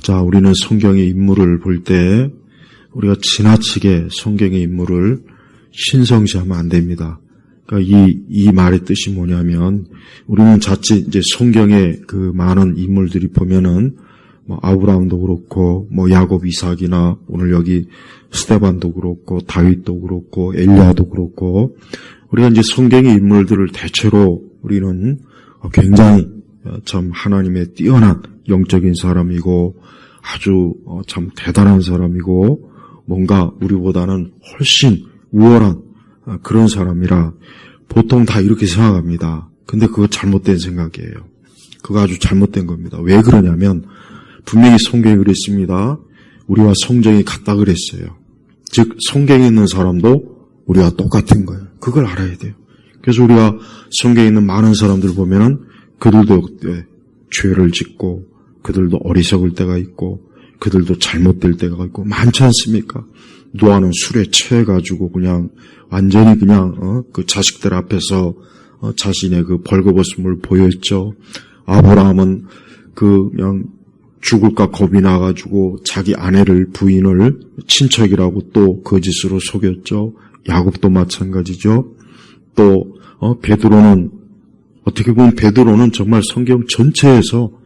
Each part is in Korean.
자, 우리는 성경의 인물을 볼 때 우리가 지나치게 성경의 인물을 신성시하면 안 됩니다. 그러니까 이 말의 뜻이 뭐냐면, 우리는 자칫 이제 성경의 그 많은 인물들이 보면은 뭐 아브라함도 그렇고 뭐 야곱, 이삭이나 오늘 여기 스데반도 그렇고 다윗도 그렇고 엘리야도 그렇고, 우리가 이제 성경의 인물들을 대체로 우리는 굉장히 참 하나님의 뛰어난 영적인 사람이고 아주 참 대단한 사람이고 뭔가 우리보다는 훨씬 우월한 그런 사람이라 보통 다 이렇게 생각합니다. 근데 그거 잘못된 생각이에요. 그거 아주 잘못된 겁니다. 왜 그러냐면 분명히 성경이 그랬습니다. 우리와 성정이 같다 그랬어요. 즉 성경에 있는 사람도 우리와 똑같은 거예요. 그걸 알아야 돼요. 그래서 우리가 성경에 있는 많은 사람들 보면은 그들도 죄를 짓고 그들도 어리석을 때가 있고 그들도 잘못될 때가 있고 많지 않습니까? 노아는 술에 취해가지고 그냥 완전히 그냥 그 자식들 앞에서 자신의 그 벌거벗음을 보였죠. 아브라함은 그냥 죽을까 겁이 나가지고 자기 아내를 부인을 친척이라고 또 거짓으로 속였죠. 야곱도 마찬가지죠. 또 베드로는 어떻게 보면 베드로는 정말 성경 전체에서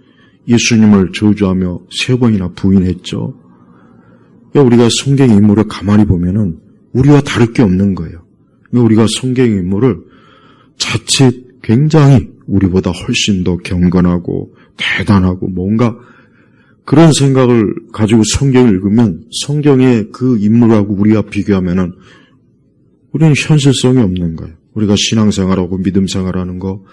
예수님을 저주하며 3번이나 부인했죠. 우리가 성경의 인물을 가만히 보면은 우리와 다를 게 없는 거예요. 우리가 성경의 인물을 자칫 굉장히 우리보다 훨씬 더 경건하고 대단하고 뭔가 그런 생각을 가지고 성경을 읽으면 성경의 그 인물하고 우리가 비교하면은 우리는 현실성이 없는 거예요. 우리가 신앙생활하고 믿음생활하는 거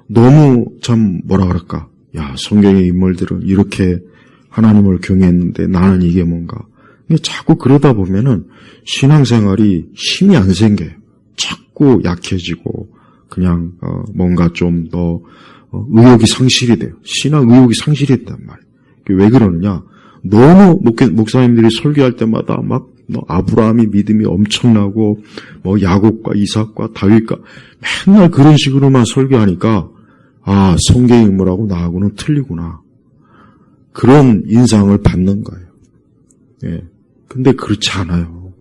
너무 참 뭐라 그럴까? 야, 성경의 인물들은 이렇게 하나님을 경외했는데 나는 이게 뭔가? 자꾸 그러다 보면은 신앙생활이 힘이 안 생겨요. 자꾸 약해지고 그냥 뭔가 좀 더 의욕이 상실이 돼요. 신앙 의욕이 상실이 된단 말이에요. 왜 그러느냐? 너무 목사님들이 설교할 때마다 막 아브라함이 믿음이 엄청나고 뭐 야곱과 이삭과 다윗과 맨날 그런 식으로만 설교하니까 아, 성경의 인물하고 나하고는 틀리구나. 그런 인상을 받는 거예요. 예. 근데 그렇지 않아요.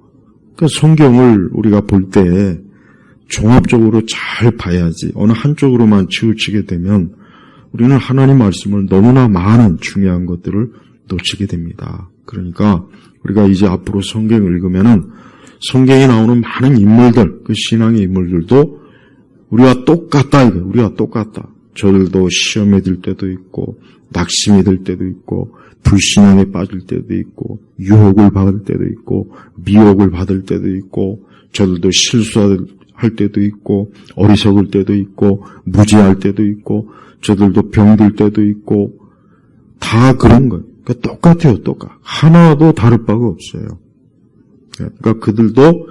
그러니까 성경을 우리가 볼 때 종합적으로 잘 봐야지 어느 한쪽으로만 치우치게 되면 우리는 하나님 말씀을 너무나 많은 중요한 것들을 놓치게 됩니다. 그러니까 우리가 이제 앞으로 성경을 읽으면은 성경에 나오는 많은 인물들, 그 신앙의 인물들도 우리와 똑같다 이거. 우리와 똑같다. 저들도 시험에 들 때도 있고 낙심이 들 때도 있고 불신앙에 빠질 때도 있고 유혹을 받을 때도 있고 미혹을 받을 때도 있고 저들도 실수할 때도 있고 어리석을 때도 있고 무지할 때도 있고 저들도 병들 때도 있고 다 그런 거예요. 그러니까 똑같아요. 하나도 다를 바가 없어요. 그러니까 그들도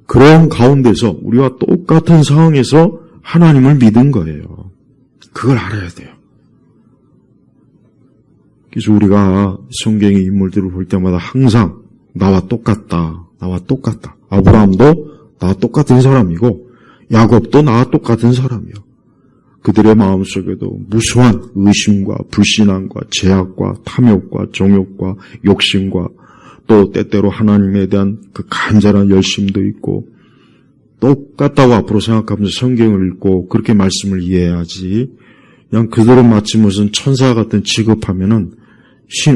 그런 가운데서 우리와 똑같은 상황에서 하나님을 믿은 거예요. 그걸 알아야 돼요. 그래서 우리가 성경의 인물들을 볼 때마다 항상 나와 똑같다. 아브라함도 나와 똑같은 사람이고 야곱도 나와 똑같은 사람이요. 그들의 마음속에도 무수한 의심과 불신앙과 제약과 탐욕과 정욕과 욕심과 또 때때로 하나님에 대한 그 간절한 열심도 있고 똑같다고 앞으로 생각하면서 성경을 읽고 그렇게 말씀을 이해해야지 그냥 그들은 마치 무슨 천사 같은 취급하면은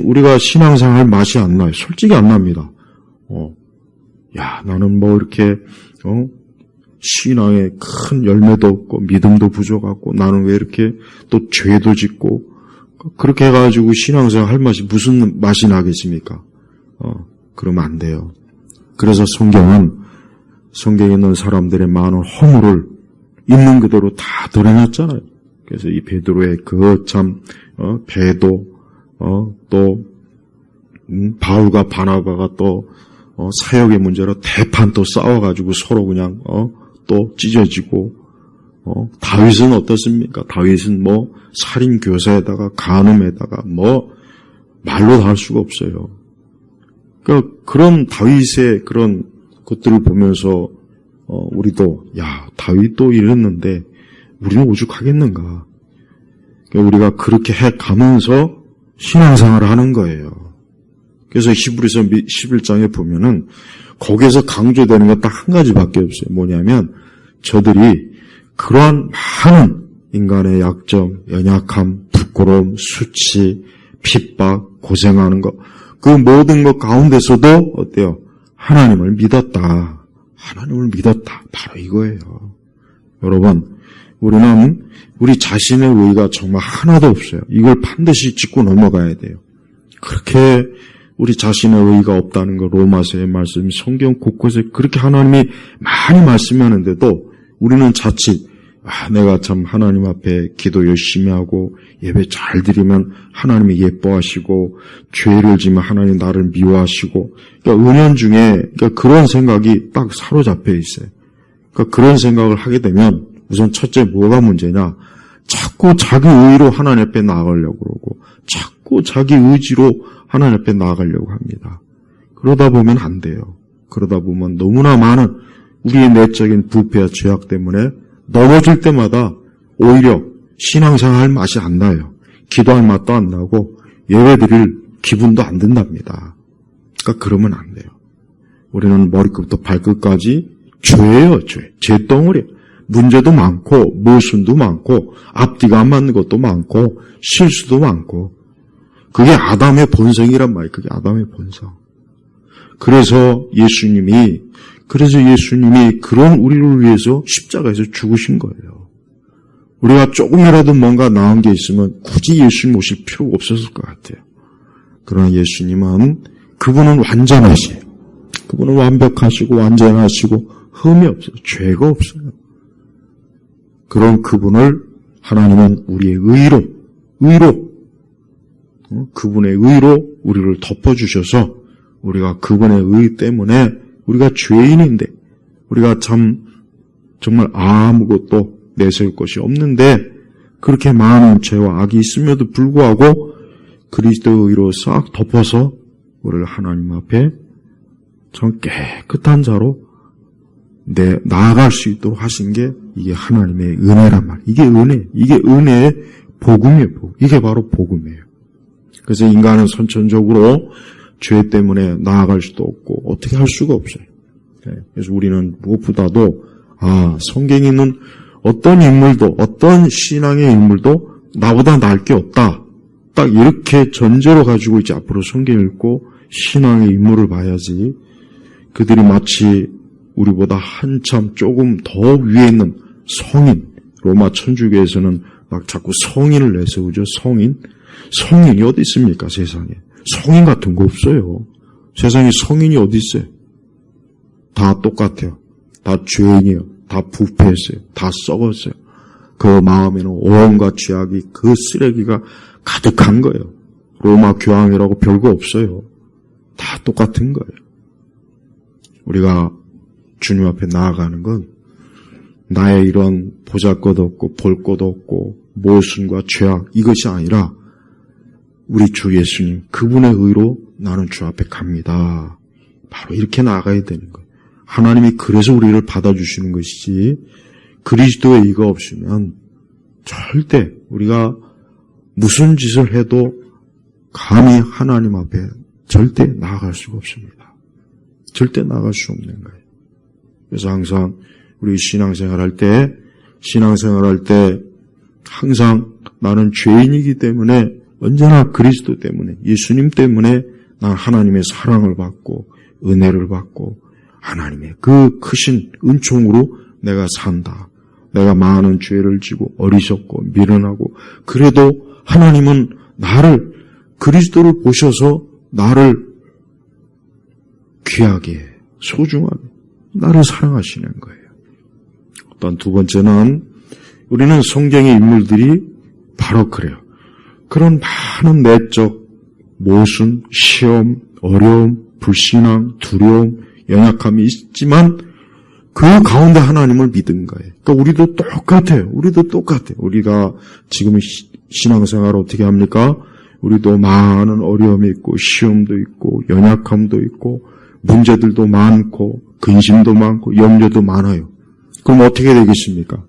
우리가 신앙생활 맛이 안 나요. 솔직히 안 납니다. 야, 나는 뭐 이렇게 신앙에 큰 열매도 없고 믿음도 부족하고 나는 왜 이렇게 또 죄도 짓고 그렇게 해가지고 신앙생활 할 맛이 무슨 맛이 나겠습니까? 그러면 안 돼요. 그래서 성경에 있는 사람들의 많은 허물을 있는 그대로 다 드러냈잖아요. 그래서 이 베드로의 그 참 배도 또 바울과 바나바가 또 사역의 문제로 대판 또 싸워가지고 서로 그냥 또 찢어지고 다윗은 어떻습니까? 다윗은 뭐 살인 교사에다가 간음에다가 뭐 말로 다 할 수가 없어요. 그러니까 그런 다윗의 그런 것들을 보면서 우리도 야 다윗도 이랬는데 우리는 오죽하겠는가? 그러니까 우리가 그렇게 해가면서 신앙생활을 하는 거예요. 그래서 히브리서 11장에 보면은 거기에서 강조되는 건 딱 한 가지밖에 없어요. 뭐냐면 저들이 그러한 많은 인간의 약점, 연약함, 부끄러움, 수치, 핍박, 고생하는 것, 그 모든 것 가운데서도 어때요? 하나님을 믿었다. 하나님을 믿었다. 바로 이거예요. 여러분, 우리는 우리 자신의 의의가 정말 하나도 없어요. 이걸 반드시 짚고 넘어가야 돼요. 그렇게 우리 자신의 의의가 없다는 거 로마서의 말씀, 성경 곳곳에 그렇게 하나님이 많이 말씀하는데도 우리는 자칫 내가 참 하나님 앞에 기도 열심히 하고 예배 잘 드리면 하나님이 예뻐하시고 죄를 지면 하나님 나를 미워하시고 그러니까 은연중에 그런 생각이 딱 사로잡혀 있어요. 그러니까 그런 생각을 하게 되면 우선 첫째 뭐가 문제냐? 자꾸 자기 의의로 하나님 앞에 나아가려고 그러고 자꾸 자기 의지로 하나님 앞에 나아가려고 합니다. 그러다 보면 안 돼요. 그러다 보면 너무나 많은 우리의 내적인 부패와 죄악 때문에 넘어질 때마다 오히려 신앙생활 맛이 안 나요. 기도할 맛도 안 나고 예배 드릴 기분도 안 든답니다. 그러니까 그러면 안 돼요. 우리는 머리끝부터 발끝까지 죄예요. 죄덩어리. 문제도 많고 모순도 많고 앞뒤가 안 맞는 것도 많고 실수도 많고 그게 아담의 본성이란 말이에요. 그게 아담의 본성. 그래서 예수님이 그런 우리를 위해서 십자가에서 죽으신 거예요. 우리가 조금이라도 뭔가 나은 게 있으면 굳이 예수님 오실 필요가 없었을 것 같아요. 그러나 예수님은 그분은 완전하세요. 그분은 완벽하시고 완전하시고 흠이 없어요. 죄가 없어요. 그런 그분을 하나님은 우리의 의로 그분의 의로 우리를 덮어주셔서 우리가 그분의 의 때문에 우리가 죄인인데 우리가 정말 아무것도 내세울 것이 없는데 그렇게 많은 죄와 악이 있음에도 불구하고 그리스도의 의로 싹 덮어서 우리를 하나님 앞에 참 깨끗한 자로 나아갈 수 있도록 하신 게 이게 하나님의 은혜란 말이에요. 이게 은혜의 복음이에요. 이게 바로 복음이에요. 그래서 인간은 선천적으로 죄 때문에 나아갈 수도 없고 어떻게 할 수가 없어요. 그래서 우리는 무엇보다도 성경에 있는 어떤 인물도 어떤 신앙의 인물도 나보다 나을 게 없다. 딱 이렇게 전제로 가지고 이제 앞으로 성경 읽고 신앙의 인물을 봐야지 그들이 마치 우리보다 한참 조금 더 위에 있는 성인, 로마 천주교에서는 막 자꾸 성인을 내세우죠. 성인이 어디 있습니까? 세상에. 성인 같은 거 없어요. 세상에 성인이 어디 있어요? 다 똑같아요. 다 죄인이에요. 다 부패했어요. 다 썩었어요. 그 마음에는 온갖 죄악이 그 쓰레기가 가득한 거예요. 로마 교황이라고 별거 없어요. 다 똑같은 거예요. 우리가 주님 앞에 나아가는 건 나의 이런 보잘것 없고 볼 것 없고 모순과 죄악 이것이 아니라 우리 주 예수님 그분의 의로 나는 주 앞에 갑니다. 바로 이렇게 나아가야 되는 거예요. 하나님이 그래서 우리를 받아주시는 것이지 그리스도의 의가 없으면 절대 우리가 무슨 짓을 해도 감히 하나님 앞에 절대 나아갈 수가 없습니다. 절대 나아갈 수 없는 거예요. 그래서 항상 우리 신앙생활 할 때 항상 나는 죄인이기 때문에 언제나 그리스도 때문에 예수님 때문에 난 하나님의 사랑을 받고 은혜를 받고 하나님의 그 크신 은총으로 내가 산다. 내가 많은 죄를 지고 어리석고 미련하고 그래도 하나님은 나를 그리스도를 보셔서 나를 귀하게 소중하게 나를 사랑하시는 거예요. 또한 두 번째는 우리는 성경의 인물들이 바로 그래요. 그런 많은 내적 모순, 시험, 어려움, 불신앙, 두려움, 연약함이 있지만 그 가운데 하나님을 믿은 거예요. 그러니까 우리도 똑같아요. 우리가 지금 신앙생활을 어떻게 합니까? 우리도 많은 어려움이 있고 시험도 있고 연약함도 있고 문제들도 많고 근심도 많고 염려도 많아요. 그럼 어떻게 되겠습니까?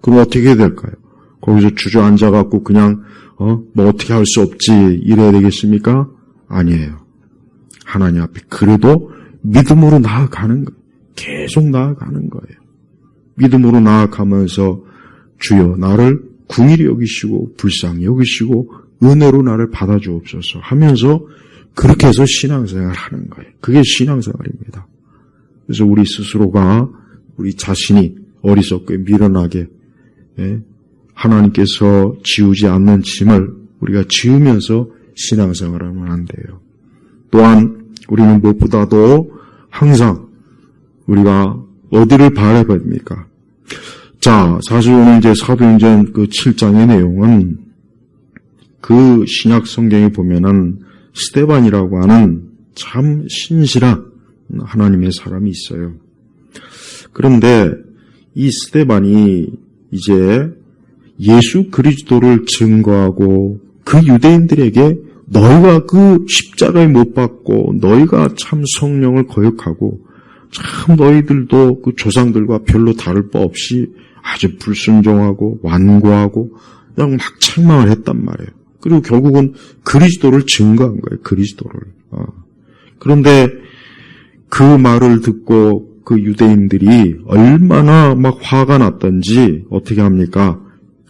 그럼 어떻게 될까요? 거기서 주저앉아갖고 그냥 뭐 어떻게 할 수 없지 이래야 되겠습니까? 아니에요. 하나님 앞에 그래도 믿음으로 나아가는 거예요. 계속 나아가는 거예요. 믿음으로 나아가면서 주여 나를 긍휼히 여기시고 불쌍히 여기시고 은혜로 나를 받아주옵소서 하면서 그렇게 해서 신앙생활을 하는 거예요. 그게 신앙생활입니다. 그래서 우리 스스로가 우리 자신이 어리석게 미련하게 하나님께서 지우지 않는 짐을 우리가 지으면서 신앙생활하면 안 돼요. 또한 우리는 무엇보다도 항상 우리가 어디를 바라봐야 됩니까? 자, 사실 오늘 이제 사도행전 그 7장의 내용은 그 신약 성경에 보면은 스데반이라고 하는 참 신실한 하나님의 사람이 있어요. 그런데 이 스데반이 이제 예수 그리스도를 증거하고 그 유대인들에게 너희가 그 십자가에 못 박고 너희가 참 성령을 거역하고 참 너희들도 그 조상들과 별로 다를 바 없이 아주 불순종하고 완고하고 그냥 막 책망을 했단 말이에요. 그리고 결국은 그리스도를 증거한 거예요. 그리스도를. 그런데 그 말을 듣고 그 유대인들이 얼마나 막 화가 났던지 어떻게 합니까?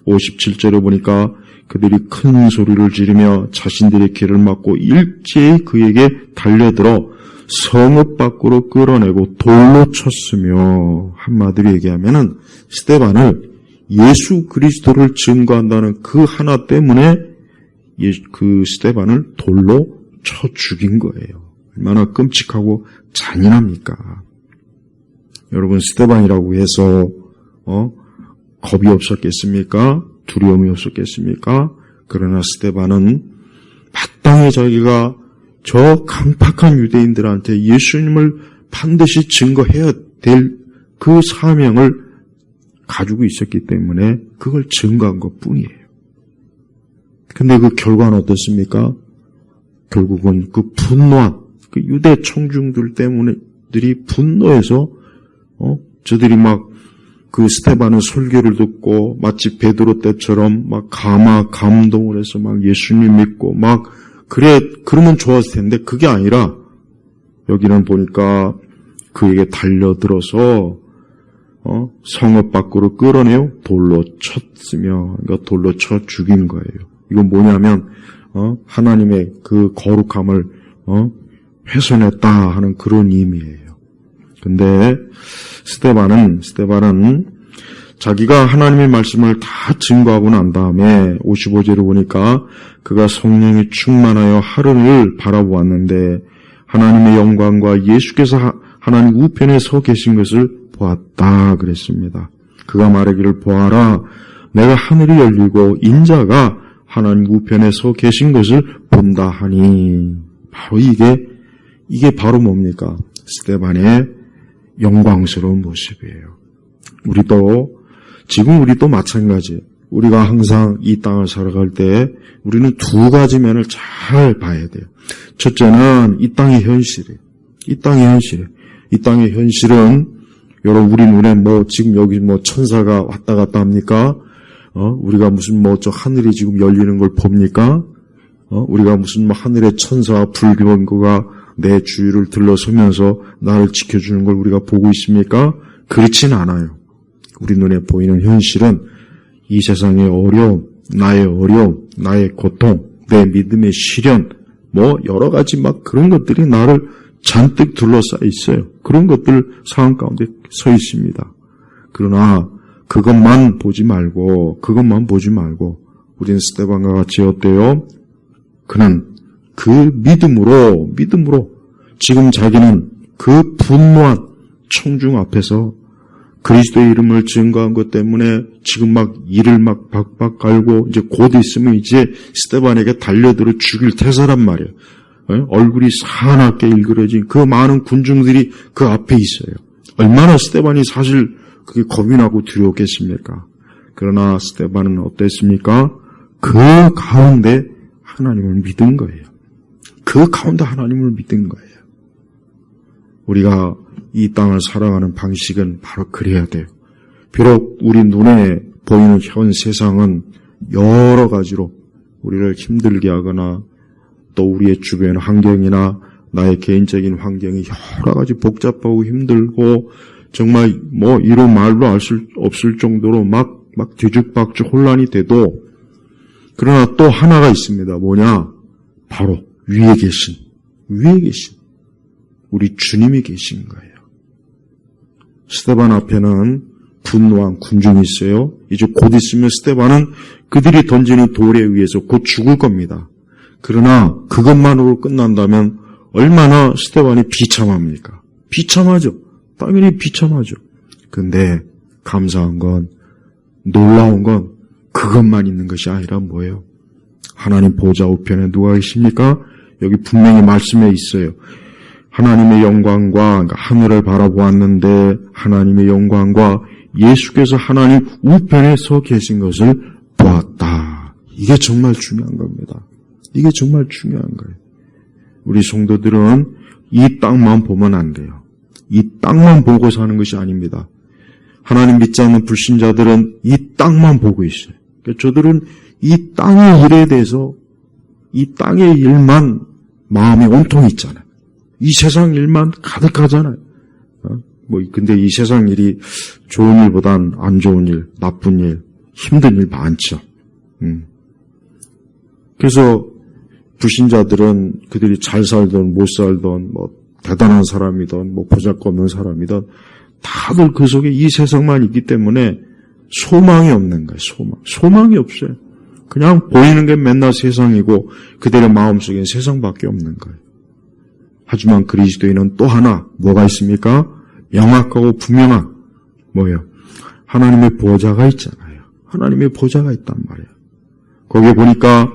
57절에 보니까 그들이 큰 소리를 지르며 자신들의 길을 막고 일제히 그에게 달려들어 성읍 밖으로 끌어내고 돌로 쳤으며, 한마디로 얘기하면은 스데반을 예수 그리스도를 증거한다는 그 하나 때문에 그 스데반을 돌로 쳐 죽인 거예요. 얼마나 끔찍하고 잔인합니까? 여러분, 스데반이라고 해서 겁이 없었겠습니까? 두려움이 없었겠습니까? 그러나 스데반은 마땅히 자기가 저 강팍한 유대인들한테 예수님을 반드시 증거해야 될 그 사명을 가지고 있었기 때문에 그걸 증거한 것뿐이에요. 근데 그 결과는 어떻습니까? 결국은 그 분노한 그 유대 청중들 때문에들이 분노해서 저들이 막 그 스데반의 설교를 듣고 마치 베드로 때처럼 막 감동을 해서 막 예수님 믿고 막 그러면 좋았을 텐데 그게 아니라 여기는 보니까 그에게 달려들어서 성읍 밖으로 끌어내어 돌로 쳤으며, 그러니까 돌로 쳐 죽인 거예요. 이건 뭐냐면 하나님의 그 거룩함을 훼손했다 하는 그런 의미예요. 근데 스데반은 자기가 하나님의 말씀을 다 증거하고 난 다음에 55절을 보니까 그가 성령이 충만하여 하늘을 바라보았는데 하나님의 영광과 예수께서 하나님 우편에 서 계신 것을 보았다 그랬습니다. 그가 말하기를 보아라, 내가 하늘이 열리고 인자가 하나님 우편에 서 계신 것을 본다 하니, 바로 이게 바로 뭡니까? 스데반의 영광스러운 모습이에요. 지금 우리도 마찬가지예요. 우리가 항상 이 땅을 살아갈 때 우리는 두 가지 면을 잘 봐야 돼요. 첫째는 이 땅의 현실이에요. 이 땅의 현실은 여러분 우리 눈에 지금 여기 천사가 왔다 갔다 합니까? 우리가 무슨 저 하늘이 지금 열리는 걸 봅니까? 우리가 무슨 하늘의 천사와 불경거가 내 주위를 들러서면서 나를 지켜주는 걸 우리가 보고 있습니까? 그렇진 않아요. 우리 눈에 보이는 현실은 이 세상의 어려움, 나의 고통, 내 믿음의 시련, 여러 가지 그런 것들이 나를 잔뜩 둘러싸여 있어요. 그런 것들 상황 가운데 서 있습니다. 그러나 그것만 보지 말고 우리는 스데반과 같이 어때요? 그는 그 믿음으로 지금 자기는 그 분노한 청중 앞에서 그리스도의 이름을 증거한 것 때문에 지금 이를 박박 갈고 이제 곧 있으면 이제 스데반에게 달려들어 죽일 태세란 말이에요. 얼굴이 사납게 일그러진 그 많은 군중들이 그 앞에 있어요. 얼마나 스데반이 사실 그게 겁이 나고 두려웠겠습니까? 그러나 스데반은 어땠습니까? 그 가운데 하나님을 믿은 거예요. 우리가 이 땅을 살아가는 방식은 바로 그래야 돼요. 비록 우리 눈에 보이는 현 세상은 여러 가지로 우리를 힘들게 하거나 또 우리의 주변 환경이나 나의 개인적인 환경이 여러 가지 복잡하고 힘들고 정말 이로 말로 알 수 없을 정도로 막 뒤죽박죽 혼란이 돼도 그러나 또 하나가 있습니다. 뭐냐? 바로 위에 계신 우리 주님이 계신 거예요. 스데반 앞에는 분노한 군중이 있어요. 이제 곧 있으면 스데반은 그들이 던지는 돌에 의해서 곧 죽을 겁니다. 그러나 그것만으로 끝난다면 얼마나 스데반이 비참합니까? 비참하죠. 당연히 비참하죠. 근데 감사한 건, 놀라운 건 그것만 있는 것이 아니라 뭐예요? 하나님 보좌 우편에 누가 계십니까? 여기 분명히 말씀에 있어요. 하나님의 영광과 하늘을 바라보았는데 하나님의 영광과 예수께서 하나님 우편에 서 계신 것을 보았다. 이게 정말 중요한 겁니다. 이게 정말 중요한 거예요. 우리 성도들은 이 땅만 보면 안 돼요. 이 땅만 보고 사는 것이 아닙니다. 하나님 믿지 않는 불신자들은 이 땅만 보고 있어요. 그러니까 저들은 이 땅의 일에 대해서 이 땅의 일만 마음에 온통이 있잖아요. 이 세상 일만 가득하잖아요. 근데 이 세상 일이 좋은 일보단 안 좋은 일, 나쁜 일, 힘든 일 많죠. 그래서 불신자들은 그들이 잘 살던 못 살던 대단한 사람이든 보잘것없는 사람이든 다들 그 속에 이 세상만 있기 때문에 소망이 없는 거예요. 소망이 없어요. 그냥 보이는 게 맨날 세상이고 그들의 마음속엔 세상밖에 없는 거예요. 하지만 그리스도인은 또 하나 뭐가 있습니까? 명확하고 분명한 뭐예요? 하나님의 보좌가 있잖아요. 하나님의 보좌가 있단 말이에요. 거기에 보니까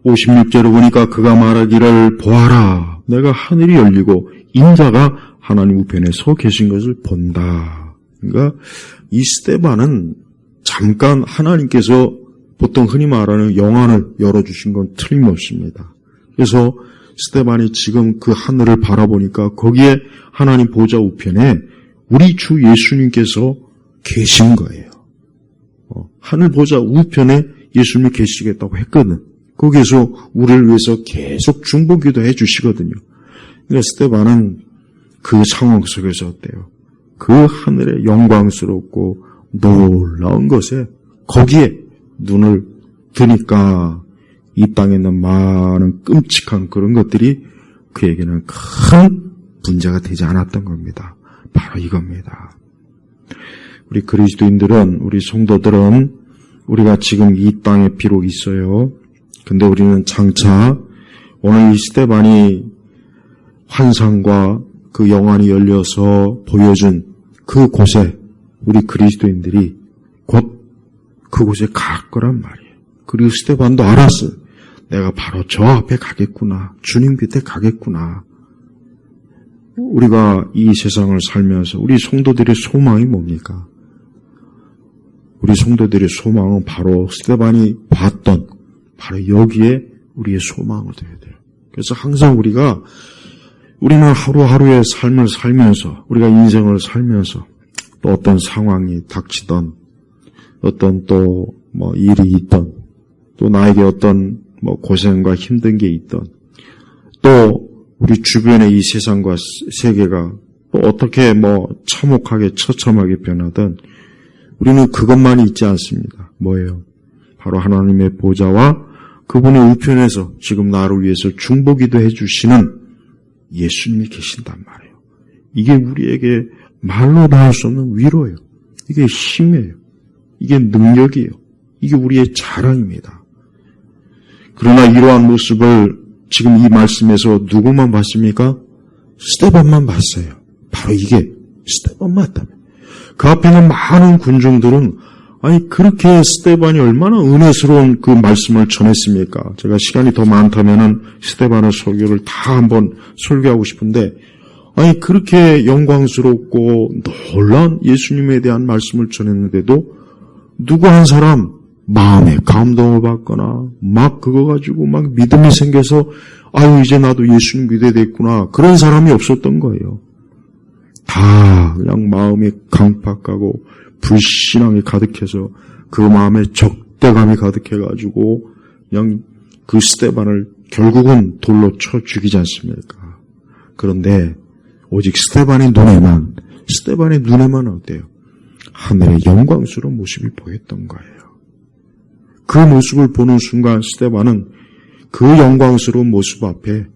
56절에 보니까 그가 말하기를 보아라. 내가 하늘이 열리고 인자가 하나님 우편에 서 계신 것을 본다. 그러니까 이 스데반은 잠깐 하나님께서 보통 흔히 말하는 영안을 열어주신 건 틀림없습니다. 그래서 스데반이 지금 그 하늘을 바라보니까 거기에 하나님 보좌 우편에 우리 주 예수님께서 계신 거예요. 하늘 보좌 우편에 예수님이 계시겠다고 했거든. 거기에서 우리를 위해서 계속 중보기도 해주시거든요. 그러니까 스데반은 그 상황 속에서 어때요? 그 하늘의 영광스럽고 놀라운 것에 거기에 눈을 드니까 이 땅에 있는 많은 끔찍한 그런 것들이 그에게는 큰 문제가 되지 않았던 겁니다. 바로 이겁니다. 우리 그리스도인들은, 우리 성도들은 우리가 지금 이 땅에 비록 있어요. 근데 우리는 장차 오늘 이 스데반이 환상과 그 영안이 열려서 보여준 그 곳에 우리 그리스도인들이 곧 그곳에 갈 거란 말이에요. 그리고 스데반도 알았어요. 내가 바로 저 앞에 가겠구나. 주님 곁에 가겠구나. 우리가 이 세상을 살면서 우리 성도들의 소망이 뭡니까? 우리 성도들의 소망은 바로 스데반이 봤던 바로 여기에 우리의 소망을 둬야 돼요. 그래서 항상 우리는 하루하루의 삶을 살면서, 우리가 인생을 살면서 또 어떤 상황이 닥치던, 어떤 또 일이 있던, 또 나에게 어떤 고생과 힘든 게 있던, 또 우리 주변의 이 세상과 세계가 또 어떻게 참혹하게 처참하게 변하든 우리는 그것만이 있지 않습니다. 뭐예요? 바로 하나님의 보좌와 그분의 우편에서 지금 나를 위해서 중보기도 해주시는 예수님이 계신단 말이에요. 이게 우리에게 말로 다 할 수 없는 위로예요. 이게 힘이에요. 이게 능력이에요. 이게 우리의 자랑입니다. 그러나 이러한 모습을 지금 이 말씀에서 누구만 봤습니까? 스데반만 봤어요. 바로 이게 스데반만 봤다면. 그 앞에 있는 많은 군중들은 그렇게 스데반이 얼마나 은혜스러운 그 말씀을 전했습니까? 제가 시간이 더 많다면은 스데반의 설교를 다 한번 설교하고 싶은데, 그렇게 영광스럽고 놀라운 예수님에 대한 말씀을 전했는데도 누구 한 사람 마음에 감동을 받거나 막 그거 가지고 막 믿음이 생겨서 이제 나도 예수님 믿어야 되겠구나, 그런 사람이 없었던 거예요. 다 그냥 마음이 강팍하고 불신앙이 가득해서 그 마음에 적대감이 가득해가지고 그냥 그 스데반을 결국은 돌로 쳐 죽이지 않습니까? 그런데 오직 스데반의 눈에만 어때요? 하늘의 영광스러운 모습이 보였던 거예요. 그 모습을 보는 순간 스데반은 그 영광스러운 모습 앞에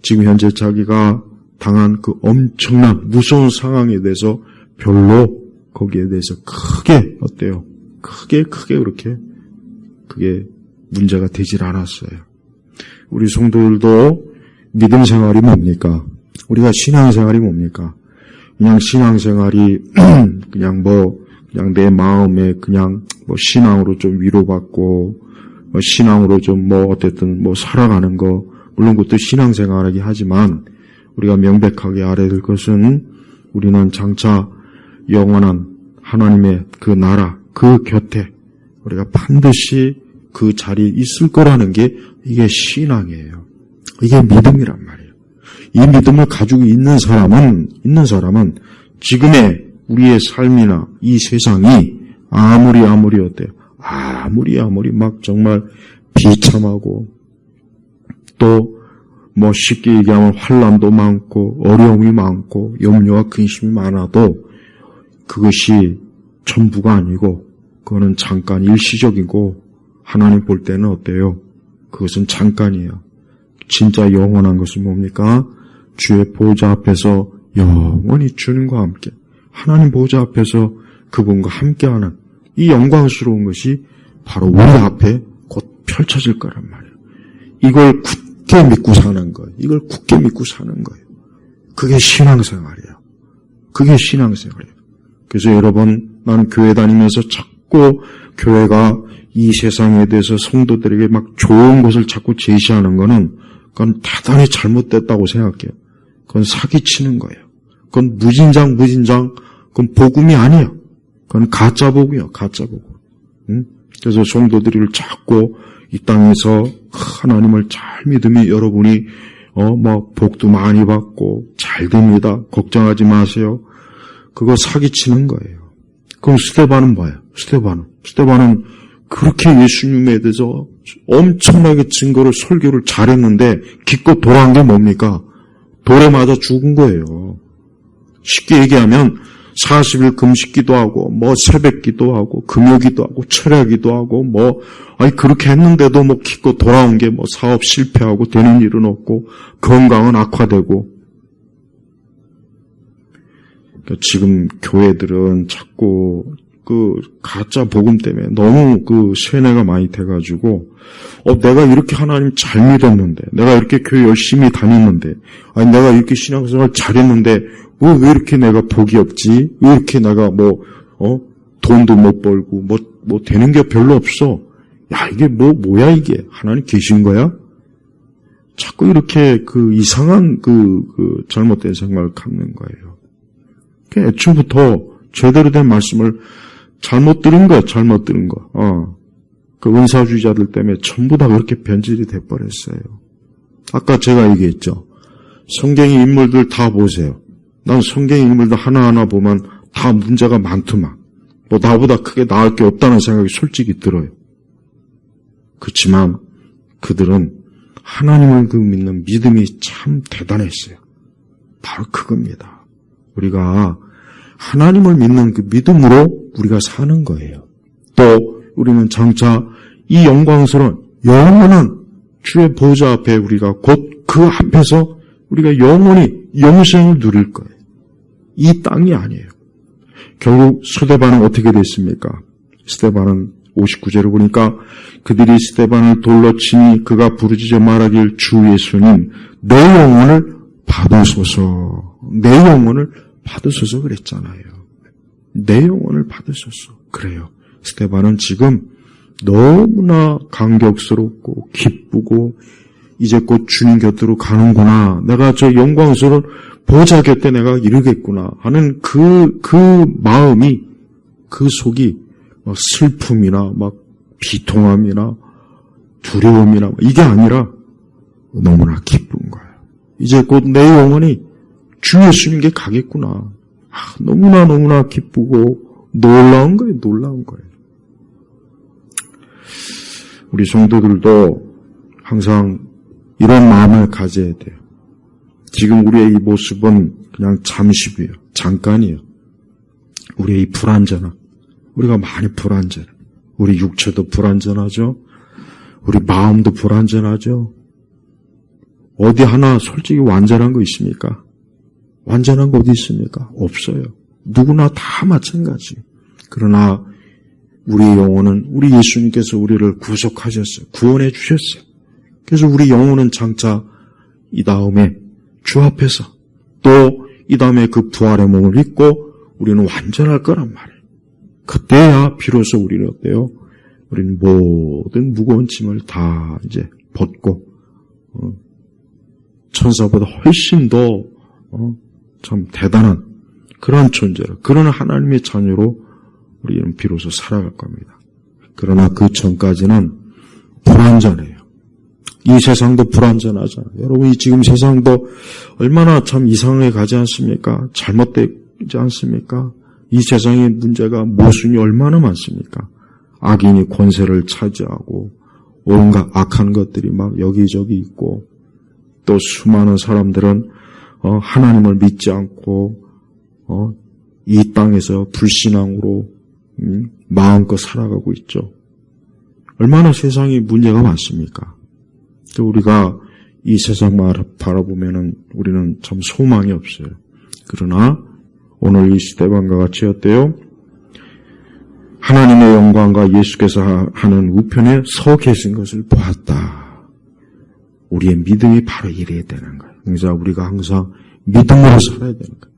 지금 현재 자기가 당한 그 엄청난 무서운 상황에 대해서 별로 거기에 대해서 크게 어때요? 크게 그렇게 그게 문제가 되질 않았어요. 우리 성도들도 믿음 생활이 뭡니까? 우리가 신앙생활이 뭡니까? 그냥 신앙생활이 그냥 내 마음에 그냥 신앙으로 좀 위로받고 신앙으로 좀 어쨌든 살아가는 거, 물론 그것도 신앙생활이긴 하지만 우리가 명백하게 알아야 될 것은 우리는 장차 영원한 하나님의 그 나라, 그 곁에 우리가 반드시 그 자리에 있을 거라는 게 이게 신앙이에요. 이게 믿음이란 말이에요. 이 믿음을 가지고 있는 사람은 지금의 우리의 삶이나 이 세상이 아무리 어때요? 아무리 막 정말 비참하고 또 쉽게 얘기하면 환난도 많고 어려움이 많고 염려와 근심이 많아도 그것이 전부가 아니고 그거는 잠깐 일시적이고 하나님 볼 때는 어때요? 그것은 잠깐이에요. 진짜 영원한 것은 뭡니까? 주의 보좌 앞에서 영원히 주님과 함께 하나님 보좌 앞에서 그분과 함께하는 이 영광스러운 것이 바로 우리 앞에 곧 펼쳐질 거란 말이에요. 이걸 굳게 믿고 사는 거예요. 그게 신앙생활이에요. 그래서 여러분, 나는 교회 다니면서 자꾸 교회가 이 세상에 대해서 성도들에게 막 좋은 것을 자꾸 제시하는 거는 그건 대단히 잘못됐다고 생각해요. 그건 사기치는 거예요. 그건 무진장, 그건 복음이 아니에요. 그건 가짜 복음이에요. 그래서 성도들을 자꾸 이 땅에서 하나님을 잘 믿으면 여러분이 복도 많이 받고 잘 됩니다. 걱정하지 마세요. 그거 사기치는 거예요. 그럼 스데반은 뭐예요? 스데반은 그렇게 예수님에 대해서 엄청나게 설교를 잘했는데 기껏 돌아온 게 뭡니까? 돌에 맞아 죽은 거예요. 쉽게 얘기하면 40일 금식기도 하고 새벽기도 하고 금요기도 하고 철야기도 하고 그렇게 했는데도 기껏 돌아온 게 사업 실패하고 되는 일은 없고 건강은 악화되고. 그러니까 지금 교회들은 자꾸 그 가짜 복음 때문에 너무 그 세뇌가 많이 돼가지고 내가 이렇게 하나님 잘 믿었는데, 내가 이렇게 교회 열심히 다녔는데, 내가 이렇게 신앙생활 잘했는데 왜 이렇게 내가 복이 없지? 왜 이렇게 내가 돈도 못 벌고 되는 게 별로 없어? 야, 이게 뭐야 이게? 하나님 계신 거야? 자꾸 이렇게 그 이상한 그 잘못된 생각을 갖는 거예요. 애초부터 제대로 된 말씀을 잘못 들은 거. 그 은사주의자들 때문에 전부 다 그렇게 변질이 돼버렸어요. 아까 제가 얘기했죠. 성경의 인물들 다 보세요. 난 성경의 인물들 하나하나 보면 다 문제가 많더만. 나보다 크게 나을 게 없다는 생각이 솔직히 들어요. 그렇지만 그들은 하나님을 믿는 믿음이 참 대단했어요. 바로 그겁니다. 우리가 하나님을 믿는 그 믿음으로 우리가 사는 거예요. 또 우리는 장차 이 영광스러운 영원한 주의 보좌 앞에 우리가 곧 그 앞에서 우리가 영원히 영생을 누릴 거예요. 이 땅이 아니에요. 결국 스데반은 어떻게 됐습니까? 스데반은 59절을 보니까 그들이 스데반을 돌로 치니 그가 부르짖어 말하길 주 예수님 내 영혼을 받으소서. 그랬잖아요. 내 영혼을 받으소서. 그래요. 스데반은 지금 너무나 감격스럽고 기쁘고 이제 곧 주님 곁으로 가는구나. 내가 저 영광스러운 보좌 곁에 내가 이르겠구나 하는 그 마음이, 그 속이 막 슬픔이나 막 비통함이나 두려움이나 이게 아니라 너무나 기쁜 거예요. 이제 곧 내 영혼이 주 예수님께 가겠구나. 너무나 기쁘고 놀라운 거예요. 우리 성도들도 항상 이런 마음을 가져야 돼요. 지금 우리의 이 모습은 그냥 잠시고요. 잠깐이에요. 우리의 이 불완전함. 우리가 많이 불완전해. 우리 육체도 불완전하죠. 우리 마음도 불완전하죠. 어디 하나 솔직히 완전한 거 있습니까? 완전한 거 어디 있습니까? 없어요. 누구나 다 마찬가지. 그러나 우리의 영혼은 우리 예수님께서 우리를 구속하셨어요. 구원해 주셨어요. 그래서 우리 영혼은 장차 이 다음에 주 앞에서 또 이 다음에 그 부활의 몸을 입고 우리는 완전할 거란 말이에요. 그때야 비로소 우리는 어때요? 우리는 모든 무거운 짐을 다 이제 벗고 천사보다 훨씬 더 참 대단한 그런 존재로, 그런 하나님의 자녀로 우리는 비로소 살아갈 겁니다. 그러나 그 전까지는 불완전해요. 이 세상도 불완전하잖아요. 여러분, 이 지금 세상도 얼마나 참 이상하게 가지 않습니까? 잘못되지 않습니까? 이 세상의 문제가 모순이 얼마나 많습니까? 악인이 권세를 차지하고 온갖 악한 것들이 막 여기저기 있고, 또 수많은 사람들은 하나님을 믿지 않고 이 땅에서 불신앙으로 마음껏 살아가고 있죠. 얼마나 세상에 문제가 많습니까? 또 우리가 이 세상만 바라보면은 우리는 참 소망이 없어요. 그러나 오늘 이 스데반과 같이 어때요? 하나님의 영광과 예수께서 하는 우편에 서 계신 것을 보았다. 우리의 믿음이 바로 이래야 되는 거예요. 그래서 우리가 항상 믿음으로 살아야 되는 거예요.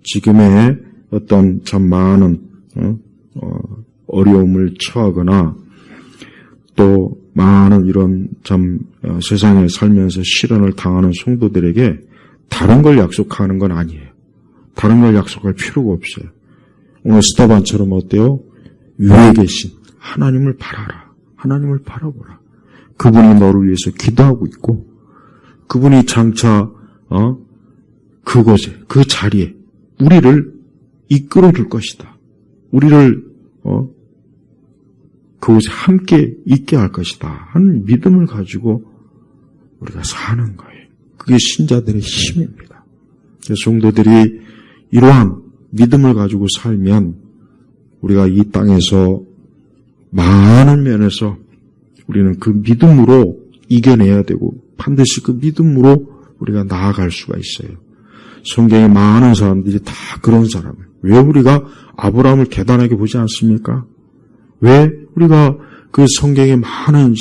지금의 어떤 참 많은 어려움을 처하거나 또 많은 이런 참 세상에 살면서 시련을 당하는 성도들에게 다른 걸 약속하는 건 아니에요. 다른 걸 약속할 필요가 없어요. 오늘 스데반처럼 어때요? 위에 계신 하나님을 바라라. 하나님을 바라보라. 그분이 너를 위해서 기도하고 있고 그분이 장차 그곳에, 그 자리에 우리를 이끌어 줄 것이다. 우리를 그곳에 함께 있게 할 것이다 하는 믿음을 가지고 우리가 사는 거예요. 그게 신자들의 힘입니다. 그래서 성도들이 이러한 믿음을 가지고 살면 우리가 이 땅에서 많은 면에서 우리는 그 믿음으로 이겨내야 되고 반드시 그 믿음으로 우리가 나아갈 수가 있어요. 성경에 많은 사람들이 다 그런 사람이에요. 왜 우리가 아브라함을 대단하게 보지 않습니까? 왜 우리가 그 성경에 많은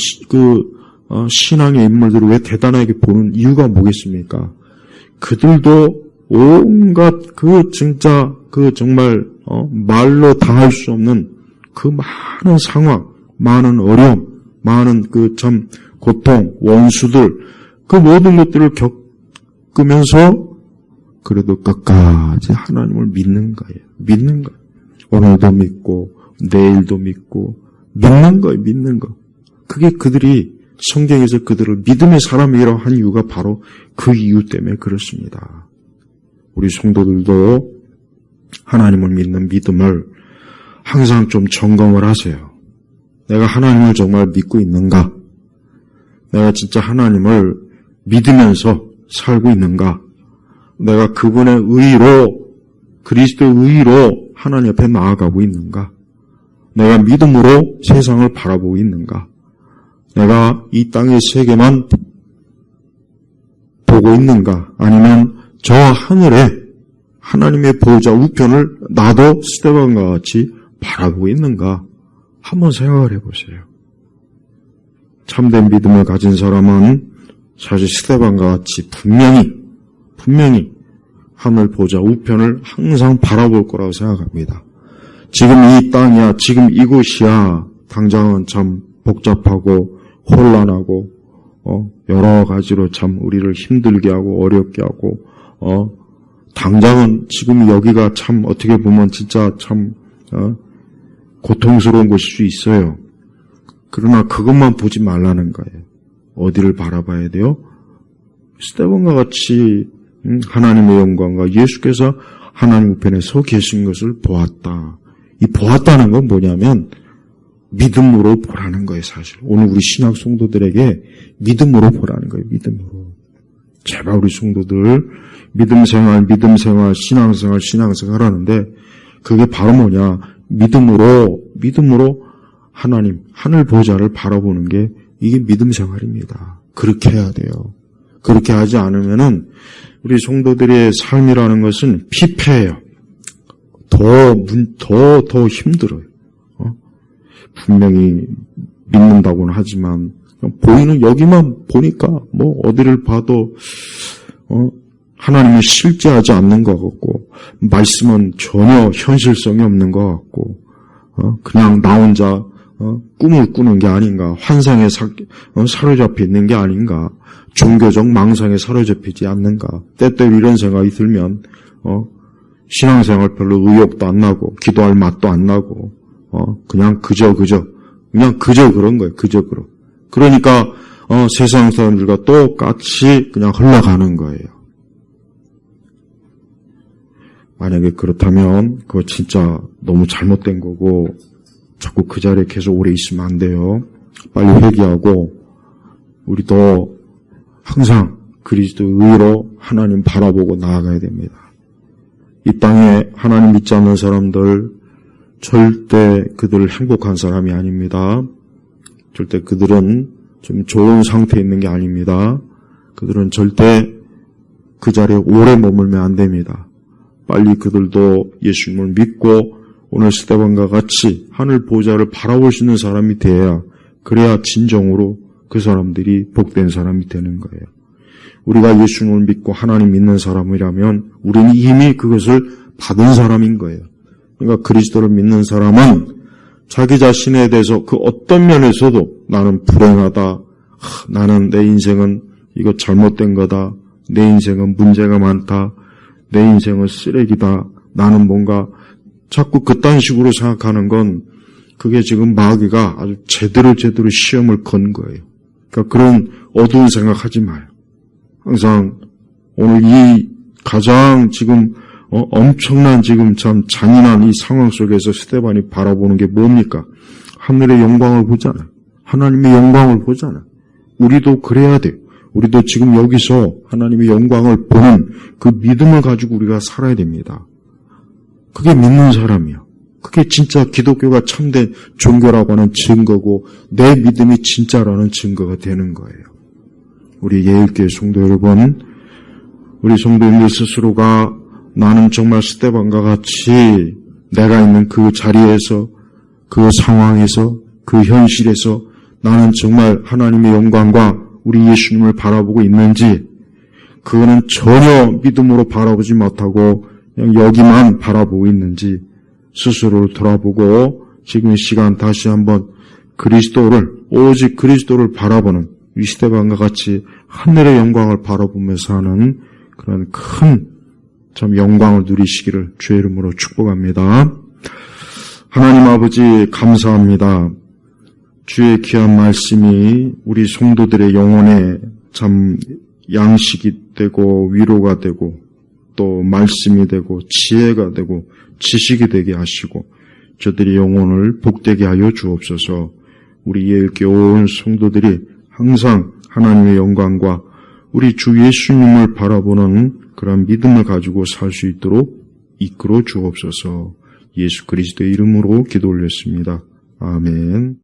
신앙의 인물들을 왜 대단하게 보는 이유가 뭐겠습니까? 그들도 온갖 정말 말로 다 할 수 없는 그 많은 상황, 많은 어려움, 많은 참 고통, 원수들, 그 모든 것들을 겪으면서 그래도 끝까지 하나님을 믿는 거예요. 믿는 거예요. 오늘도 믿고 내일도 믿고 믿는 거예요. 믿는 거. 그게 그들이 성경에서 그들을 믿음의 사람이라고 한 이유가 바로 그 이유 때문에 그렇습니다. 우리 성도들도 하나님을 믿는 믿음을 항상 좀 점검을 하세요. 내가 하나님을 정말 믿고 있는가? 내가 진짜 하나님을 믿으면서 살고 있는가? 내가 그분의 의로, 그리스도의 의로 하나님 앞에 나아가고 있는가? 내가 믿음으로 세상을 바라보고 있는가? 내가 이 땅의 세계만 보고 있는가? 아니면 저 하늘에 하나님의 보호자 우편을 나도 스데반과 같이 바라보고 있는가? 한번 생각을 해보세요. 참된 믿음을 가진 사람은 사실 스데반과 같이 분명히 하늘 보호자 우편을 항상 바라볼 거라고 생각합니다. 지금 이 땅이야, 지금 이곳이야, 당장은 참 복잡하고 혼란하고 여러 가지로 참 우리를 힘들게 하고 어렵게 하고 당장은 지금 여기가 참 어떻게 보면 진짜 참 고통스러운 곳일 수 있어요. 그러나 그것만 보지 말라는 거예요. 어디를 바라봐야 돼요? 스데반과 같이 하나님의 영광과 예수께서 하나님 우편에 서 계신 것을 보았다. 이 보았다는 건 뭐냐면 믿음으로 보라는 거예요, 사실. 오늘 우리 신약 성도들에게 믿음으로 보라는 거예요, 믿음으로. 제발 우리 성도들 믿음생활 신앙생활 하라는데 그게 바로 뭐냐? 믿음으로 하나님, 하늘 보좌를 바라보는 게 이게 믿음생활입니다. 그렇게 해야 돼요. 그렇게 하지 않으면은 우리 성도들의 삶이라는 것은 피폐해요. 더 힘들어요. 분명히 믿는다고는 하지만 보이는 여기만 보니까 뭐 어디를 봐도 하나님이 실제하지 않는 것 같고 말씀은 전혀 현실성이 없는 것 같고 그냥 나 혼자 꿈을 꾸는 게 아닌가, 환상에 사로잡혀 있는 게 아닌가, 종교적 망상에 사로잡히지 않는가. 때때로 이런 생각이 들면 신앙생활 별로 의욕도 안 나고 기도할 맛도 안 나고 그냥 그저 그런 거예요. 그저 그런. 그러니까 세상 사람들과 똑같이 그냥 흘러가는 거예요. 만약에 그렇다면 그거 진짜 너무 잘못된 거고 자꾸 그 자리에 계속 오래 있으면 안 돼요. 빨리 회개하고 우리도 항상 그리스도의 의로 하나님 바라보고 나아가야 됩니다. 이 땅에 하나님 믿지 않는 사람들 절대 그들 행복한 사람이 아닙니다. 절대 그들은 좀 좋은 상태에 있는 게 아닙니다. 그들은 절대 그 자리에 오래 머물면 안 됩니다. 빨리 그들도 예수님을 믿고 오늘 스데반과 같이 하늘 보좌를 바라볼 수 있는 사람이 돼야, 그래야 진정으로 그 사람들이 복된 사람이 되는 거예요. 우리가 예수님을 믿고 하나님 믿는 사람이라면 우리는 이미 그것을 받은 사람인 거예요. 그러니까 그리스도를 믿는 사람은 자기 자신에 대해서 그 어떤 면에서도 나는 불행하다, 나는 내 인생은 이거 잘못된 거다, 내 인생은 문제가 많다, 내 인생은 쓰레기다, 나는 뭔가 자꾸 그딴 식으로 생각하는 건 그게 지금 마귀가 아주 제대로 시험을 건 거예요. 그러니까 그런 어두운 생각하지 마요. 항상 오늘 이 가장 지금 엄청난 지금 참 잔인한 이 상황 속에서 스데반이 바라보는 게 뭡니까? 하늘의 영광을 보잖아요. 하나님의 영광을 보잖아요. 우리도 그래야 돼요. 우리도 지금 여기서 하나님의 영광을 보는 그 믿음을 가지고 우리가 살아야 됩니다. 그게 믿는 사람이요. 그게 진짜 기독교가 참된 종교라고 하는 증거고 내 믿음이 진짜라는 증거가 되는 거예요. 우리 예일교회 성도 여러분, 우리 성도님들 스스로가 나는 정말 스데반과 같이 내가 있는 그 자리에서, 그 상황에서, 그 현실에서 나는 정말 하나님의 영광과 우리 예수님을 바라보고 있는지, 그거는 전혀 믿음으로 바라보지 못하고 그냥 여기만 바라보고 있는지 스스로를 돌아보고 지금 이 시간 다시 한번 오직 그리스도를 바라보는 이 스데반과 같이 하늘의 영광을 바라보면서 하는 그런 큰 참 영광을 누리시기를 주의 이름으로 축복합니다. 하나님 아버지 감사합니다. 주의 귀한 말씀이 우리 성도들의 영혼에 참 양식이 되고 위로가 되고 또 말씀이 되고 지혜가 되고 지식이 되게 하시고 저들의 영혼을 복되게 하여 주옵소서. 우리 예일교회 온 성도들이 항상 하나님의 영광과 우리 주 예수님을 바라보는 그런 믿음을 가지고 살 수 있도록 이끌어 주옵소서. 예수 그리스도의 이름으로 기도 올렸습니다. 아멘.